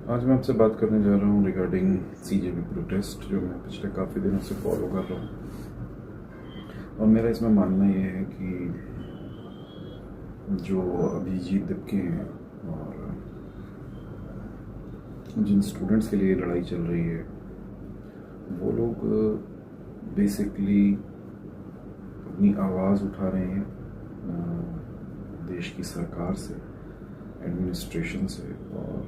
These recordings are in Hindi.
आज मैं आपसे बात करने जा रहा हूँ रिगार्डिंग सीजेबी प्रोटेस्ट, जो मैं पिछले काफ़ी दिनों से फॉलो कर रहा हूँ। और मेरा इसमें मानना ये है कि जो अभिजीत दीपके हैं और जिन स्टूडेंट्स के लिए लड़ाई चल रही है, वो लोग बेसिकली अपनी आवाज़ उठा रहे हैं देश की सरकार से, एडमिनिस्ट्रेशन से और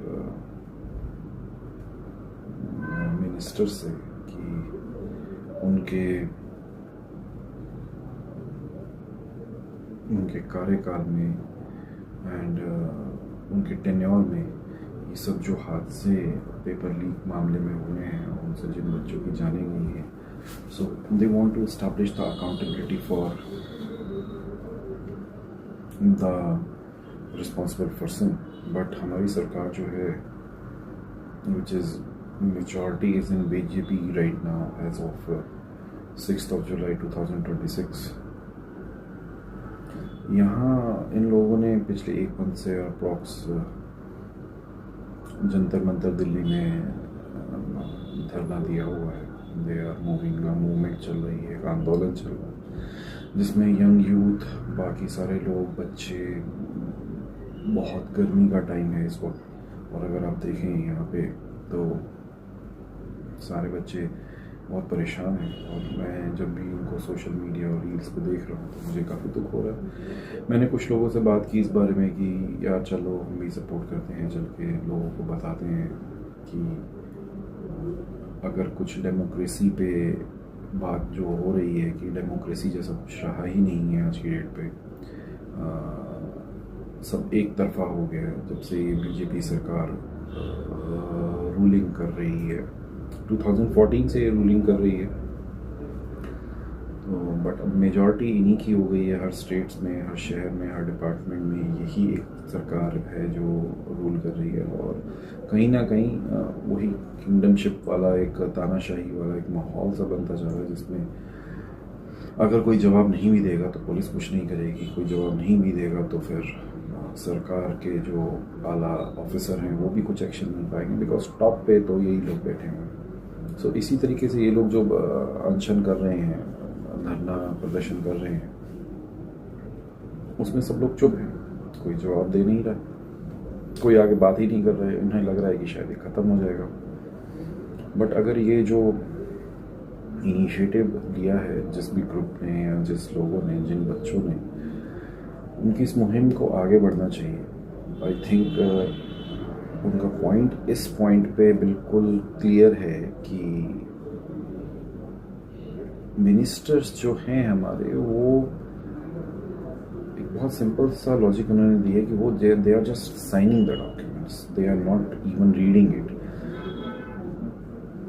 मिनिस्टर से कि उनके कार्यकाल में एंड उनके टेन्योर में ये सब जो हादसे पेपर लीक मामले में हुए हैं, उनसे जिन बच्चों की जानें गई हैं, so they want to establish the accountability for the responsible person. But हमारी सरकार जो है, which is majority is in BJP right now as of 6th of July 2026। यहाँ इन लोगों ने पिछले एक मंथ से अप्रॉक्स जंतर मंतर दिल्ली में धरना दिया हुआ है। दे आर मूविंग, मूवमेंट चल रही है, एक आंदोलन चल रहा है जिसमें यंग यूथ, बाकी सारे लोग, बच्चे, बहुत गर्मी का टाइम है इस वक्त, और अगर आप देखें यहाँ पे तो सारे बच्चे बहुत परेशान हैं। और मैं जब भी उनको सोशल मीडिया और रील्स पे देख रहा हूँ तो मुझे काफ़ी दुख हो रहा है। मैंने कुछ लोगों से बात की इस बारे में कि यार चलो हम भी सपोर्ट करते हैं, चल के लोगों को बताते हैं कि अगर कुछ डेमोक्रेसी पे बात जो हो रही है कि डेमोक्रेसी जैसा कुछ रहा ही नहीं है आज की डेट पे, सब एक तरफा हो गया जब से ये बीजेपी सरकार रूलिंग कर रही है। 2014 से ये रूलिंग कर रही है, तो बट अब मेजॉरिटी इन्हीं की हो गई है। हर स्टेट्स में, हर शहर में, हर डिपार्टमेंट में यही एक सरकार है जो रूल कर रही है। और कहीं ना कहीं वही किंगडमशिप वाला, एक तानाशाही वाला एक माहौल सा बनता जा रहा है, जिसमें अगर कोई जवाब नहीं भी देगा तो पुलिस कुछ नहीं करेगी, कोई जवाब नहीं भी देगा तो फिर सरकार के जो आला ऑफिसर हैं वो भी कुछ एक्शन नहीं पाएंगे, बिकॉज टॉप पे तो यही लोग बैठे हैं। सो इसी तरीके से ये लोग जो अनशन कर रहे हैं, धरना प्रदर्शन कर रहे हैं, उसमें सब लोग चुप हैं, कोई जवाब दे नहीं रहा, कोई आगे बात ही नहीं कर रहा है। उन्हें लग रहा है कि शायद ये ख़त्म हो जाएगा। बट अगर ये जो इनिशिएटिव लिया है जिस भी ग्रुप ने या जिस लोगों ने, जिन बच्चों ने, उनकी इस मुहिम को आगे बढ़ना चाहिए। आई थिंक उनका पॉइंट इस पॉइंट पे बिल्कुल क्लियर है कि मिनिस्टर्स जो हैं हमारे, वो एक बहुत सिंपल सा लॉजिक उन्होंने दिया कि वो they are just signing the documents, they are not even reading it.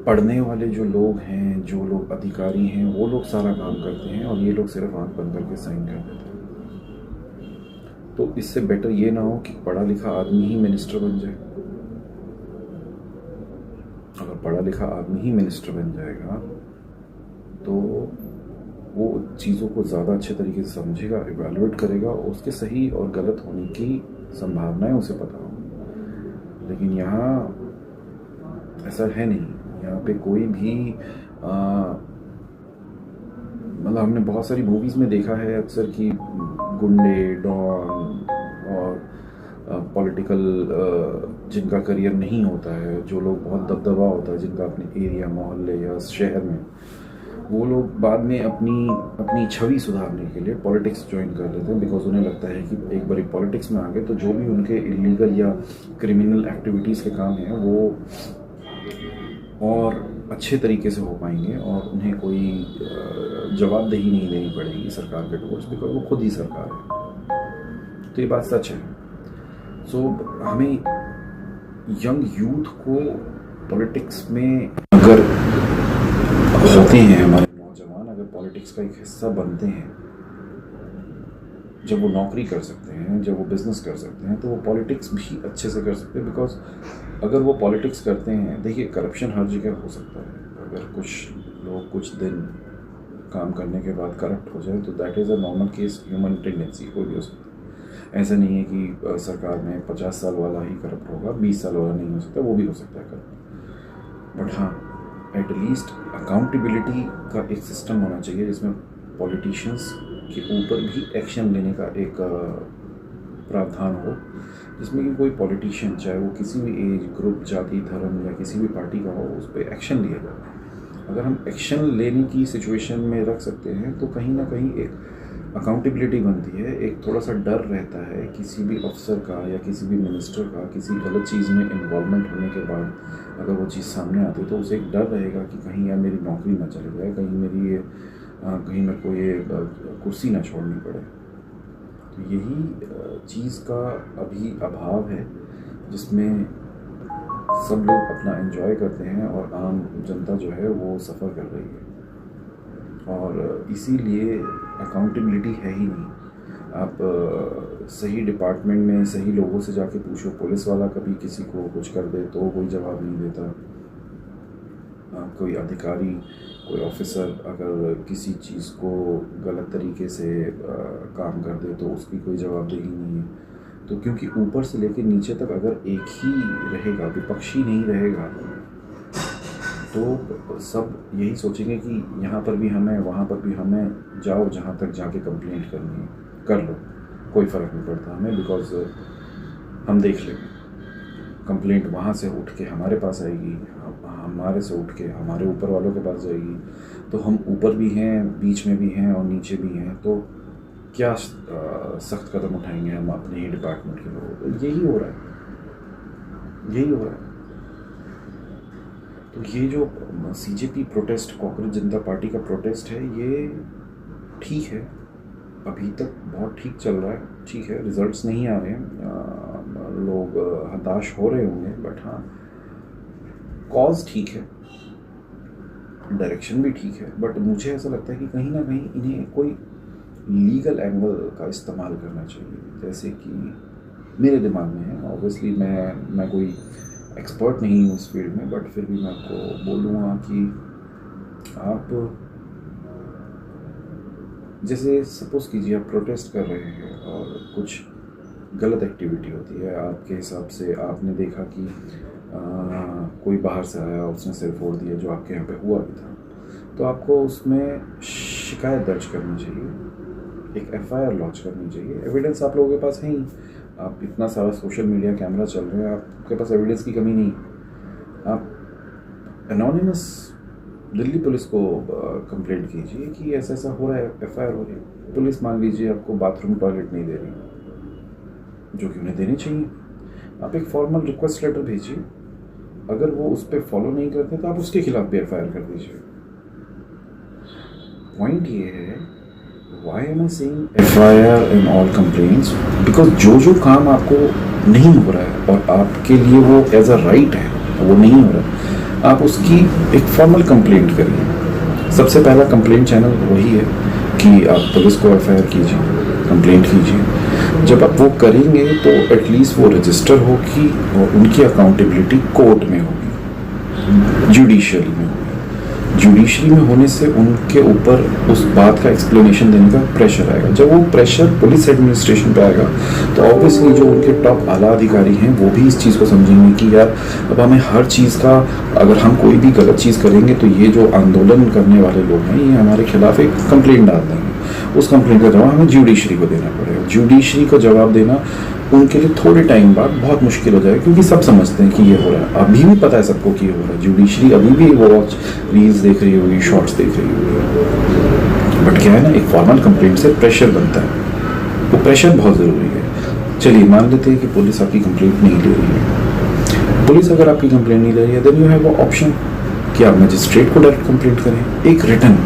पढ़ने वाले जो लोग हैं, जो लोग अधिकारी हैं, वो लोग सारा काम करते हैं और ये लोग सिर्फ आंख बंद करके साइन कर देते हैं। तो इससे बेटर ये ना हो कि पढ़ा लिखा आदमी ही मिनिस्टर बन जाए। अगर पढ़ा लिखा आदमी ही मिनिस्टर बन जाएगा तो वो चीज़ों को ज़्यादा अच्छे तरीके से समझेगा, इवैल्यूएट करेगा, और उसके सही और गलत होने की संभावनाएं उसे पता हो। लेकिन यहाँ ऐसा है नहीं। यहाँ पे कोई भी मतलब हमने बहुत सारी मूवीज़ में देखा है अक्सर कि गुंडे, डॉन और पॉलिटिकल जिनका करियर नहीं होता है, जो लोग बहुत दबदबा होता है जिनका अपने एरिया, मोहल्ले या शहर में, वो लोग बाद में अपनी छवि सुधारने के लिए पॉलिटिक्स ज्वाइन कर लेते हैं, बिकॉज उन्हें लगता है कि एक बार पॉलिटिक्स में आ गए तो जो भी उनके इलीगल या क्रिमिनल एक्टिविटीज़ के काम हैं वो और अच्छे तरीके से हो पाएंगे और उन्हें कोई जवाबदेही नहीं देनी पड़ेगी सरकार के टुवर्ड्स, बिकॉज वो खुद ही सरकार है। तो ये बात सच है। सो हमें यंग यूथ को पॉलिटिक्स में अगर होते हैं, हमारे नौजवान अगर पॉलिटिक्स का एक हिस्सा बनते हैं, जब वो नौकरी कर सकते हैं, जब वो बिजनेस कर सकते हैं, तो वो पॉलिटिक्स भी अच्छे से कर सकते हैं। बिकॉज अगर वो पॉलिटिक्स करते हैं, देखिए करप्शन हर जगह हो सकता है। अगर कुछ लोग कुछ दिन काम करने के बाद करप्ट हो जाए तो that is a normal case, human tendency, कोई भी हो सकता है। ऐसा नहीं है कि सरकार में 50 साल वाला ही करप्ट होगा, 20 साल वाला नहीं हो सकता, वो भी हो सकता है करप्ट। बट हाँ, एटलीस्ट अकाउंटेबिलिटी का एक सिस्टम होना चाहिए जिसमें पॉलिटिशियंस के ऊपर भी एक्शन लेने का एक प्रावधान हो, जिसमें कि कोई पॉलिटिशियन, चाहे वो किसी भी एज ग्रुप, जाति, धर्म या किसी भी पार्टी का हो, उस पर एक्शन लिया जाए। अगर हम एक्शन लेने की सिचुएशन में रख सकते हैं तो कहीं ना कहीं एक अकाउंटेबिलिटी बनती है, एक थोड़ा सा डर रहता है किसी भी अफसर का या किसी भी मिनिस्टर का किसी गलत चीज़ में इन्वॉल्वमेंट होने के बाद अगर वो चीज़ सामने आती है तो उसे एक डर रहेगा कि कहीं यार मेरी नौकरी ना चले जाए, कहीं मेरे को ये कुर्सी ना छोड़नी पड़े। तो यही चीज़ का अभी अभाव है जिसमें सब लोग अपना एंजॉय करते हैं और आम जनता जो है वो सफ़र कर रही है, और इसीलिए अकाउंटेबिलिटी है ही नहीं। आप सही डिपार्टमेंट में सही लोगों से जाके पूछो, पुलिस वाला कभी किसी को कुछ कर दे तो कोई जवाब नहीं देता, कोई अधिकारी, कोई ऑफिसर अगर किसी चीज़ को गलत तरीके से काम कर दे तो उसकी कोई जवाबदेही नहीं है। तो क्योंकि ऊपर से लेकर नीचे तक अगर एक ही रहेगा, विपक्षी नहीं रहेगा, तो सब यही सोचेंगे कि यहाँ पर भी हमें, वहाँ पर भी हमें, जाओ जहाँ तक जाके कंप्लेंट करनी है कर लो, कोई फ़र्क नहीं पड़ता हमें, बिकॉज़ हम देख लेंगे। कंप्लेंट वहाँ से उठ के हमारे पास आएगी, हमारे से उठ के हमारे ऊपर वालों के पास जाएगी, तो हम ऊपर भी हैं, बीच में भी हैं और नीचे भी हैं, तो क्या सख्त कदम उठाएंगे हम अपने ही डिपार्टमेंट के लोगों को। यही हो रहा है। तो ये जो CJP प्रोटेस्ट, कॉकरोच जनता पार्टी का प्रोटेस्ट है, ये ठीक है, अभी तक बहुत ठीक चल रहा है, ठीक है, रिजल्ट्स नहीं आ रहे हैं, लोग हताश हो रहे होंगे, बट हाँ कॉज ठीक है, डायरेक्शन भी ठीक है, बट मुझे ऐसा लगता है कि कहीं ना कहीं इन्हें कोई लीगल एंगल का इस्तेमाल करना चाहिए। जैसे कि मेरे दिमाग में है, ऑब्वियसली मैं कोई एक्सपर्ट नहीं हूँ इस फील्ड में, बट फिर भी मैं आपको बोलूँगा कि आप जैसे सपोज़ कीजिए आप प्रोटेस्ट कर रहे हैं और कुछ गलत एक्टिविटी होती है आपके हिसाब से, आपने देखा कि कोई बाहर से आया, उसने सिर फोड़ दिया जो आपके यहाँ पे हुआ भी था, तो आपको उसमें शिकायत दर्ज करनी चाहिए, एक FIR लॉन्च करनी चाहिए। एविडेंस आप लोगों के पास है ही, आप इतना सारा सोशल मीडिया कैमरा चल रहे हैं, आपके पास एविडेंस की कमी नहीं। आप एनोनिमस दिल्ली पुलिस को कंप्लेंट कीजिए कि ऐसा ऐसा हो रहा है, FIR हो रही है। पुलिस मान लीजिए आपको बाथरूम टॉयलेट नहीं दे रही, जो कि उन्हें देनी चाहिए, आप एक फॉर्मल रिक्वेस्ट लेटर भेजिए, अगर वो उस पर फॉलो नहीं करते तो आप उसके खिलाफ भी FIR कर दीजिए। पॉइंट ये है, why am I saying FIR in all complaints? Because जो काम आपको नहीं हो रहा है और आपके लिए वो एज अ राइट है, वो नहीं हो रहा है, आप उसकी एक फॉर्मल कंप्लेंट करिए। सबसे पहला कंप्लेंट चैनल वही है कि आप पुलिस को FIR कीजिए, कंप्लेंट कीजिए। जब आप वो करेंगे तो एटलीस्ट वो रजिस्टर होगी और उनकी अकाउंटेबिलिटी कोर्ट में होगी, जुडिशरी में होगी। जुडिशरी में होने से उनके ऊपर उस बात का एक्सप्लेनेशन देने का प्रेशर आएगा। जब वो प्रेशर पुलिस एडमिनिस्ट्रेशन पे आएगा तो ऑब्वियसली जो उनके टॉप आला अधिकारी हैं वो भी इस चीज़ को समझेंगे कि यार अब हमें हर चीज़ का, अगर हम कोई भी गलत चीज़ करेंगे तो ये जो आंदोलन करने वाले लोग हैं ये हमारे खिलाफ एक कंप्लेंट डाल देंगे, उस कंप्लेंट का जवाब हमें जुडिशरी को देना पड़ेगा। जुडिशरी को जवाब देना उनके लिए थोड़े टाइम बाद बहुत मुश्किल हो जाएगा, क्योंकि सब समझते हैं कि ये हो रहा है, अभी भी पता है सबको कि ये हो रहा है। जुडिशरी अभी भी वॉच रील्स देख रही होगी, शॉर्ट्स देख रही होगी, बट क्या है ना, एक फॉर्मल कंप्लेंट से प्रेशर बनता है, वो प्रेशर बहुत ज़रूरी है। चलिए मान लेते हैं कि पुलिस आपकी कंप्लेंट नहीं ले रही है। पुलिस अगर आपकी कंप्लेंट नहीं ले रही है, देन यू हैव ऑप्शन कि आप मजिस्ट्रेट को डायरेक्ट कंप्लेंट करें, एक रिटर्न।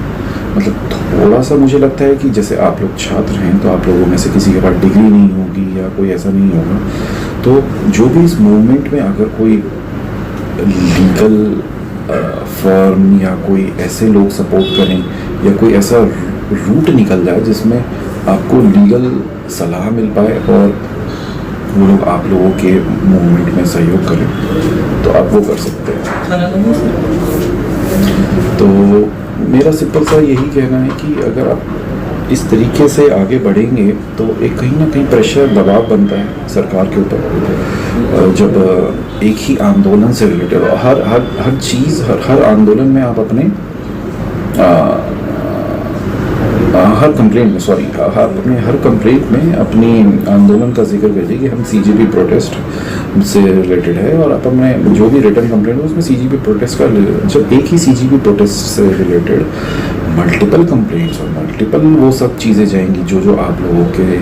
मतलब थोड़ा सा मुझे लगता है कि जैसे आप लोग छात्र हैं तो आप लोगों में से किसी के पास डिग्री नहीं होगी या कोई ऐसा नहीं होगा, तो जो भी इस मूवमेंट में अगर कोई लीगल फर्म या कोई ऐसे लोग सपोर्ट करें या कोई ऐसा रूट निकल जाए जिसमें आपको लीगल सलाह मिल पाए और वो लोग आप लोगों के मूवमेंट में सहयोग करें, तो आप वो कर सकते हैं। तो मेरा सिंपल सा यही कहना है कि अगर आप इस तरीके से आगे बढ़ेंगे तो एक कहीं ना कहीं प्रेशर दबाव बनता है सरकार के ऊपर। जब एक ही आंदोलन से रिलेटेड हर चीज़ हर आंदोलन में आप अपने हर कंप्लेंट में अपने हर कंप्लेंट में अपनी आंदोलन का जिक्र करिए कि हम सीजीपी प्रोटेस्ट से रिलेटेड है, और आप अपने जो भी रिटर्न कंप्लेंट है उसमें सीजीपी प्रोटेस्ट का, जब एक ही सीजीपी प्रोटेस्ट से रिलेटेड मल्टीपल कंप्लेंट्स और मल्टीपल वो सब चीज़ें जाएंगी जो आप लोगों के,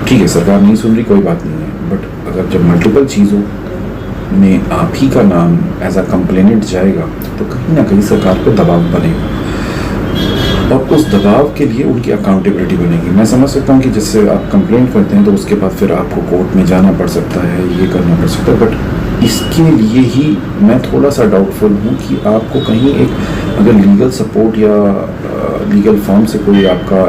ठीक है सरकार नहीं सुन रही कोई बात नहीं है, बट अगर जब मल्टीपल चीज़ों में आप ही का नाम एज अ कंप्लेनेंट जाएगा तो कहीं ना कहीं सरकार पर दबाव बनेगा, और उस दबाव के लिए उनकी अकाउंटेबिलिटी बनेगी। मैं समझ सकता हूँ कि जिससे आप कंप्लेंट करते हैं तो उसके बाद फिर आपको कोर्ट में जाना पड़ सकता है, ये करना पड़ सकता है, बट इसके लिए ही मैं थोड़ा सा डाउटफुल हूँ कि आपको कहीं एक अगर लीगल सपोर्ट या लीगल फॉर्म से कोई आपका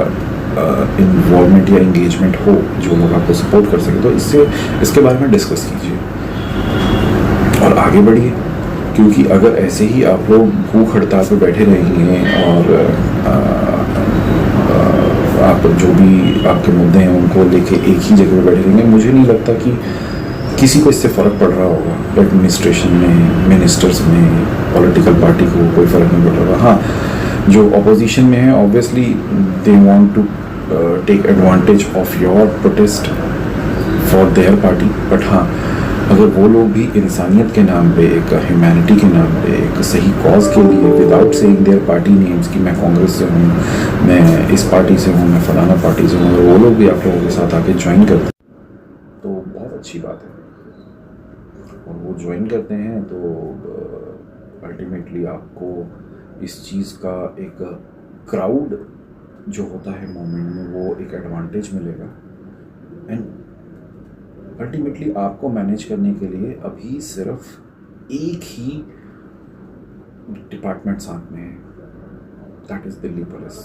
इन्वॉल्वमेंट या इंगेजमेंट हो जो लोग आपको सपोर्ट कर सके, तो इसके बारे में डिस्कस कीजिए और आगे बढ़िए। क्योंकि अगर ऐसे ही आप लोग भूख हड़ताल पर बैठे रहेंगे और आप जो भी आपके मुद्दे हैं उनको लेके एक ही जगह पर बैठे रहेंगे, मुझे नहीं लगता कि किसी को इससे फ़र्क पड़ रहा होगा। एडमिनिस्ट्रेशन में, मिनिस्टर्स में, पॉलिटिकल पार्टी को कोई फ़र्क नहीं पड़ रहा होगा। हाँ, जो अपोजिशन में है obviously they want to take advantage of your protest for their party, but हाँ अगर वो लोग भी इंसानियत के नाम पे, एक ह्यूमैनिटी के नाम पे, एक सही कॉज के लिए, without saying there party names कि मैं कांग्रेस से हूँ, मैं इस पार्टी से हूँ, मैं फलाना पार्टी से हूँ, अगर वो लोग भी आप लोगों के साथ आके ज्वाइन करते हैं तो बहुत अच्छी बात है। और वो ज्वाइन करते हैं तो अल्टीमेटली आपको इस चीज़ का एक क्राउड जो होता है मोमेंट में वो एक एडवांटेज मिलेगा, एंड अल्टीमेटली आपको मैनेज करने के लिए अभी सिर्फ एक ही डिपार्टमेंट साथ में है, दैट इज़ दिल्ली पुलिस।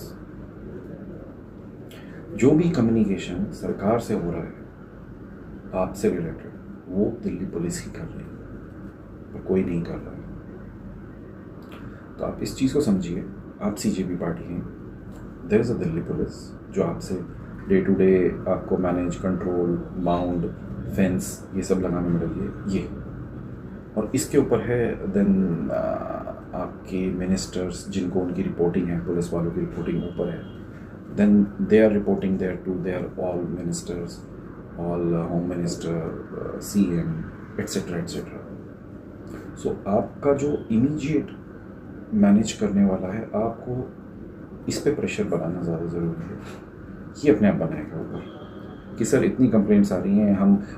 जो भी कम्युनिकेशन सरकार से हो रहा है आपसे रिलेटेड वो दिल्ली पुलिस ही कर रही है और कोई नहीं कर रहा है। तो आप इस चीज़ को समझिए, आप सीजेपी पार्टी हैं, there is a Delhi police जो आपसे डे टू डे आपको मैनेज, कंट्रोल, बाउंड, फेंस ये सब लगाने में लगी है ये, और इसके ऊपर है देन आपके मिनिस्टर्स जिनको उनकी रिपोर्टिंग है, पुलिस वालों की रिपोर्टिंग ऊपर है, then they are reporting there to their all ministers, all home minister, CM etcetera etcetera. So आपका जो इमीडिएट मैनेज करने वाला है आपको इस पे प्रेशर बनाना ज़्यादा ज़रूरी है। ये अपने आप बनाएगा ऊपर कि सर इतनी कंप्लेंट्स आ रही हैं,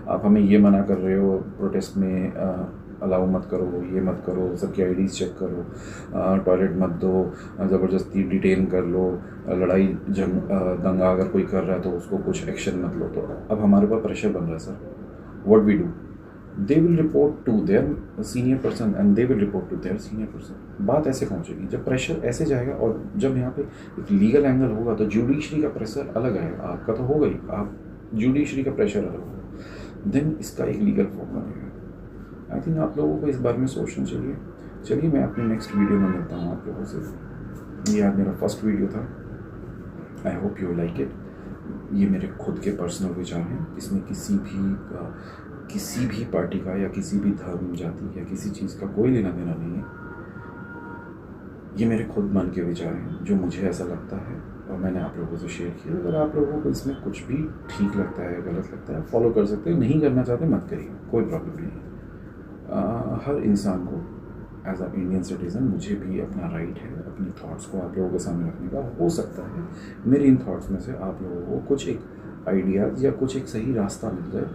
आप हमें ये मना कर रहे हो प्रोटेस्ट में, अलाउ मत करो, ये मत करो, सबकी आईडीज़ चेक करो, टॉयलेट मत दो, ज़बरदस्ती डिटेन कर लो, लड़ाई दंगा अगर कोई कर रहा है तो उसको कुछ एक्शन मत लो। तो अब हमारे ऊपर प्रेशर बन रहा है sir, what we do, they will report to their senior person and they will report to their senior person. बात ऐसे पहुंचेगी जब प्रेशर ऐसे जाएगा, और जब यहाँ पे एक लीगल एंगल होगा तो जुडिशरी का प्रेशर अलग आएगा, आपका तो होगा ही, आप जुडिशरी का प्रेशर अलग होगा, देन इसका एक लीगल फॉर्म बनेगा। आई थिंक आप लोगों को इस बारे में सोचना चाहिए। चलिए मैं अपनी नेक्स्ट वीडियो में मिलता हूँ आप लोगों से। ये आज मेरा फर्स्ट वीडियो था, I hope you like it. ये मेरे खुद के पर्सनल विचार हैं, इसमें किसी भी पार्टी का या किसी भी धर्म, जाति या किसी चीज़ का कोई लेना देना नहीं है। ये मेरे खुद मन के विचार हैं जो मुझे ऐसा लगता है और मैंने आप लोगों से शेयर किया। अगर आप लोगों को इसमें कुछ भी ठीक लगता है, गलत लगता है, फॉलो कर सकते हैं, नहीं करना चाहते मत करिए, कोई प्रॉब्लम नहीं है। हर इंसान को एज अ इंडियन सिटीज़न मुझे भी अपना राइट है अपनी थॉट्स को आप लोगों के सामने रखने का। हो सकता है मेरे इन थॉट्स में से आप लोगों को कुछ एक आइडियाज़ या कुछ एक सही रास्ता मिल जाए,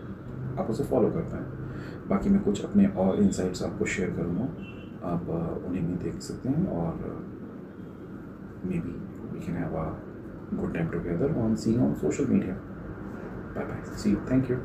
आप उसे फॉलो कर पाएँ। बाकी मैं कुछ अपने और इंसाइट्स आपको शेयर करूँगा, आप उन्हें भी देख सकते हैं, और maybe we can have a good time together on seeing on social media. Bye bye, see you, thank you.